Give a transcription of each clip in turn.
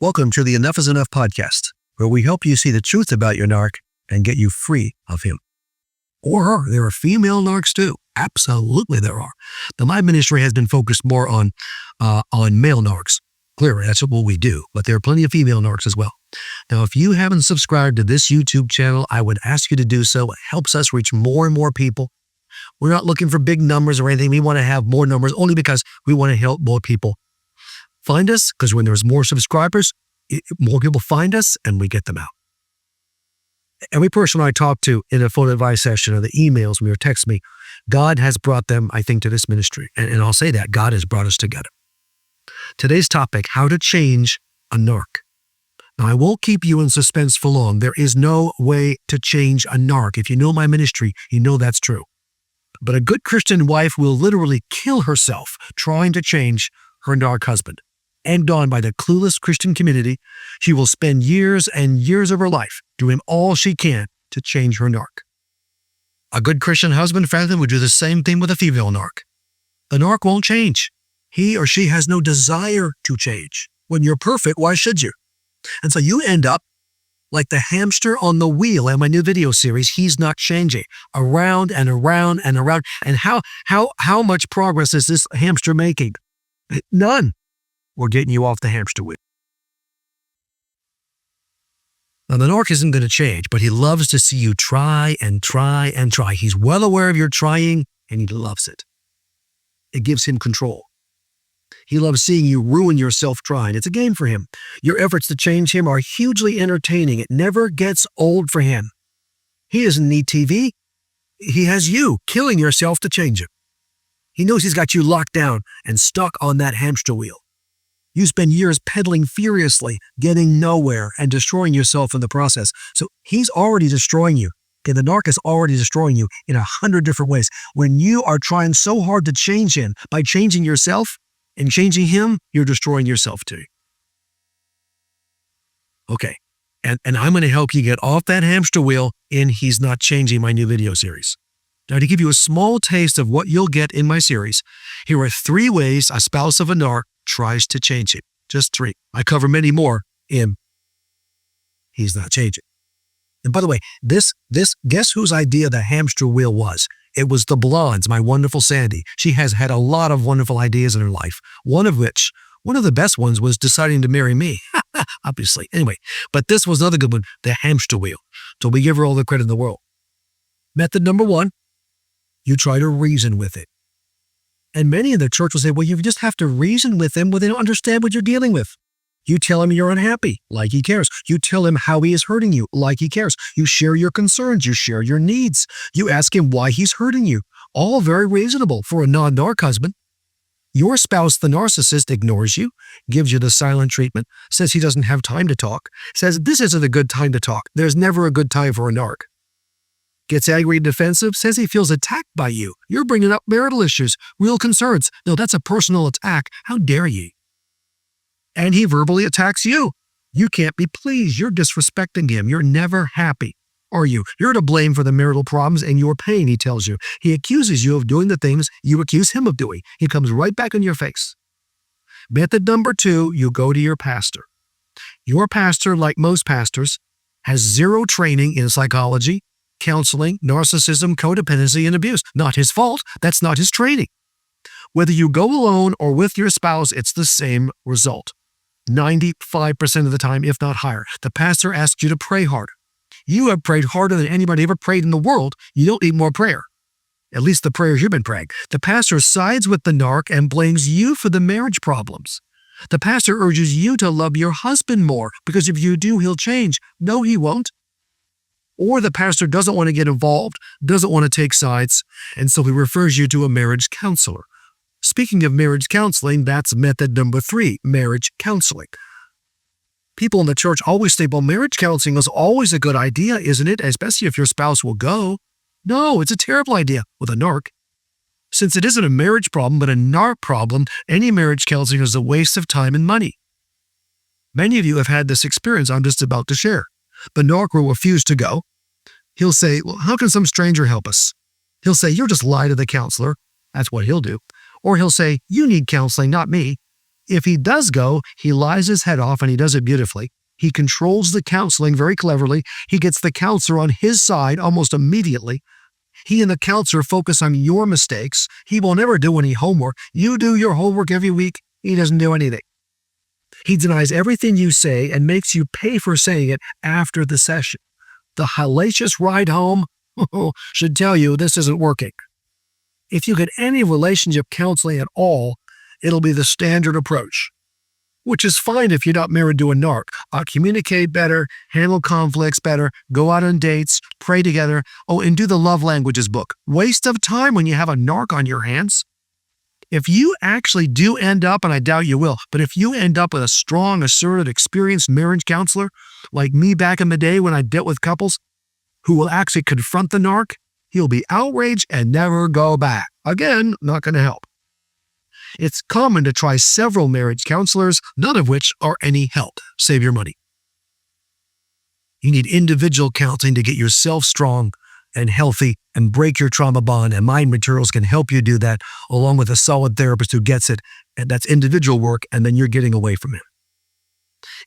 Welcome to the Enough is Enough podcast, where we help you see the truth about your narc and get you free of him. Or her. There are female narcs too. Absolutely there are. But my ministry has been focused more on male narcs. Clearly, that's what we do. But there are plenty of female narcs as well. Now, if you haven't subscribed to this YouTube channel, I would ask you to do so. It helps us reach more and more people. We're not looking for big numbers or anything. We want to have more numbers only because we want to help more people find us, because when there's more subscribers, more people find us and we get them out. Every person I talk to in a phone advice session or the emails me or text me, God has brought them, I think, to this ministry. And I'll say that God has brought us together. Today's topic, how to change a narc. Now, I won't keep you in suspense for long. There is no way to change a narc. If you know my ministry, you know that's true. But a good Christian wife will literally kill herself trying to change her narc husband. Egged on by the clueless Christian community, she will spend years and years of her life doing all she can to change her narc. A good Christian husband, frankly, would do the same thing with a female narc. The narc won't change. He or she has no desire to change. When you're perfect, why should you? And so you end up like the hamster on the wheel in my new video series, He's Not Changing, around and around and around. And how much progress is this hamster making? None. We're getting you off the hamster wheel. Now, the narc isn't going to change, but he loves to see you try and try and try. He's well aware of your trying, and he loves it. It gives him control. He loves seeing you ruin yourself trying. It's a game for him. Your efforts to change him are hugely entertaining. It never gets old for him. He doesn't need TV. He has you killing yourself to change him. He knows he's got you locked down and stuck on that hamster wheel. You spend years pedaling furiously, getting nowhere, and destroying yourself in the process. So he's already destroying you. Okay, the narc is already destroying you in 100 different ways. When you are trying so hard to change him, by changing yourself and changing him, you're destroying yourself too. Okay, and I'm going to help you get off that hamster wheel in He's Not Changing, my new video series. Now, to give you a small taste of what you'll get in my series, here are 3 ways a spouse of a narc tries to change him. Just 3. I cover many more in He's Not Changing. And by the way, this guess whose idea the hamster wheel was? It was the blonde's, my wonderful Sandy. She has had a lot of wonderful ideas in her life, one of the best ones was deciding to marry me, obviously. Anyway, but this was another good one, the hamster wheel. So we give her all the credit in the world. Method number 1, you try to reason with it. And many in the church will say, well, you just have to reason with him when they don't understand what you're dealing with. You tell him you're unhappy, like he cares. You tell him how he is hurting you, like he cares. You share your concerns. You share your needs. You ask him why he's hurting you. All very reasonable for a non-narc husband. Your spouse, the narcissist, ignores you, gives you the silent treatment, says he doesn't have time to talk, says this isn't a good time to talk. There's never a good time for a narc. Gets angry and defensive, says he feels attacked by you. You're bringing up marital issues, real concerns. No, that's a personal attack. How dare ye? And he verbally attacks you. You can't be pleased. You're disrespecting him. You're never happy, are you? You're to blame for the marital problems and your pain, he tells you. He accuses you of doing the things you accuse him of doing. He comes right back in your face. Method number 2, you go to your pastor. Your pastor, like most pastors, has 0 training in psychology, counseling, narcissism, codependency, and abuse. Not his fault. That's not his training. Whether you go alone or with your spouse, it's the same result. 95% of the time, if not higher. The pastor asks you to pray harder. You have prayed harder than anybody ever prayed in the world. You don't need more prayer. At least the prayers you've been praying. The pastor sides with the narc and blames you for the marriage problems. The pastor urges you to love your husband more, because if you do, he'll change. No, he won't. Or the pastor doesn't want to get involved, doesn't want to take sides, and so he refers you to a marriage counselor. Speaking of marriage counseling, that's method number 3, marriage counseling. People in the church always say, well, marriage counseling is always a good idea, isn't it? Especially if your spouse will go. No, it's a terrible idea with a narc. Since it isn't a marriage problem, but a narc problem, any marriage counseling is a waste of time and money. Many of you have had this experience I'm just about to share. The narc will refuse to go. He'll say, well, how can some stranger help us? He'll say, you'll just lie to the counselor. That's what he'll do. Or he'll say, you need counseling, not me. If he does go, he lies his head off and he does it beautifully. He controls the counseling very cleverly. He gets the counselor on his side almost immediately. He and the counselor focus on your mistakes. He will never do any homework. You do your homework every week. He doesn't do anything. He denies everything you say and makes you pay for saying it after the session. The hellacious ride home should tell you this isn't working. If you get any relationship counseling at all, it'll be the standard approach, which is fine if you're not married to a narc. Communicate better, handle conflicts better, go out on dates, pray together. Oh, and do the love languages book. Waste of time when you have a narc on your hands. If you actually do end up, and I doubt you will, but if you end up with a strong, assertive, experienced marriage counselor, like me back in the day when I dealt with couples, who will actually confront the narc, he'll be outraged and never go back. Again, not going to help. It's common to try several marriage counselors, none of which are any help. Save your money. You need individual counseling to get yourself strong and healthy and break your trauma bond, and my materials can help you do that, along with a solid therapist who gets it, and that's individual work, and then you're getting away from him.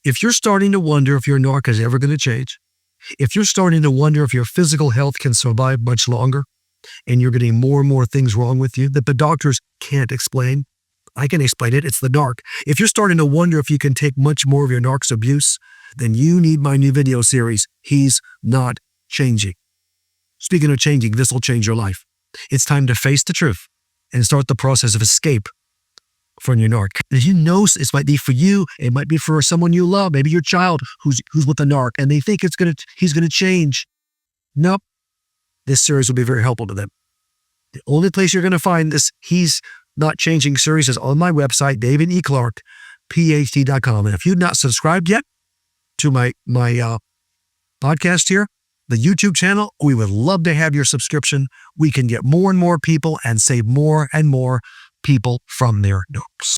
If you're starting to wonder if your narc is ever going to change, if you're starting to wonder if your physical health can survive much longer, and you're getting more and more things wrong with you that the doctors can't explain, I can explain it. It's the narc. If you're starting to wonder if you can take much more of your narc's abuse, then you need my new video series, He's Not Changing. Speaking of changing, this will change your life. It's time to face the truth and start the process of escape from your narc. As you know, it might be for you, it might be for someone you love, maybe your child who's with a narc, and they think he's gonna change. Nope. This series will be very helpful to them. The only place you're gonna find this He's Not Changing series is on my website, davideclarke.phd.com. And if you've not subscribed yet to my podcast here, the YouTube channel, we would love to have your subscription. We can get more and more people and save more and more people from their narcs.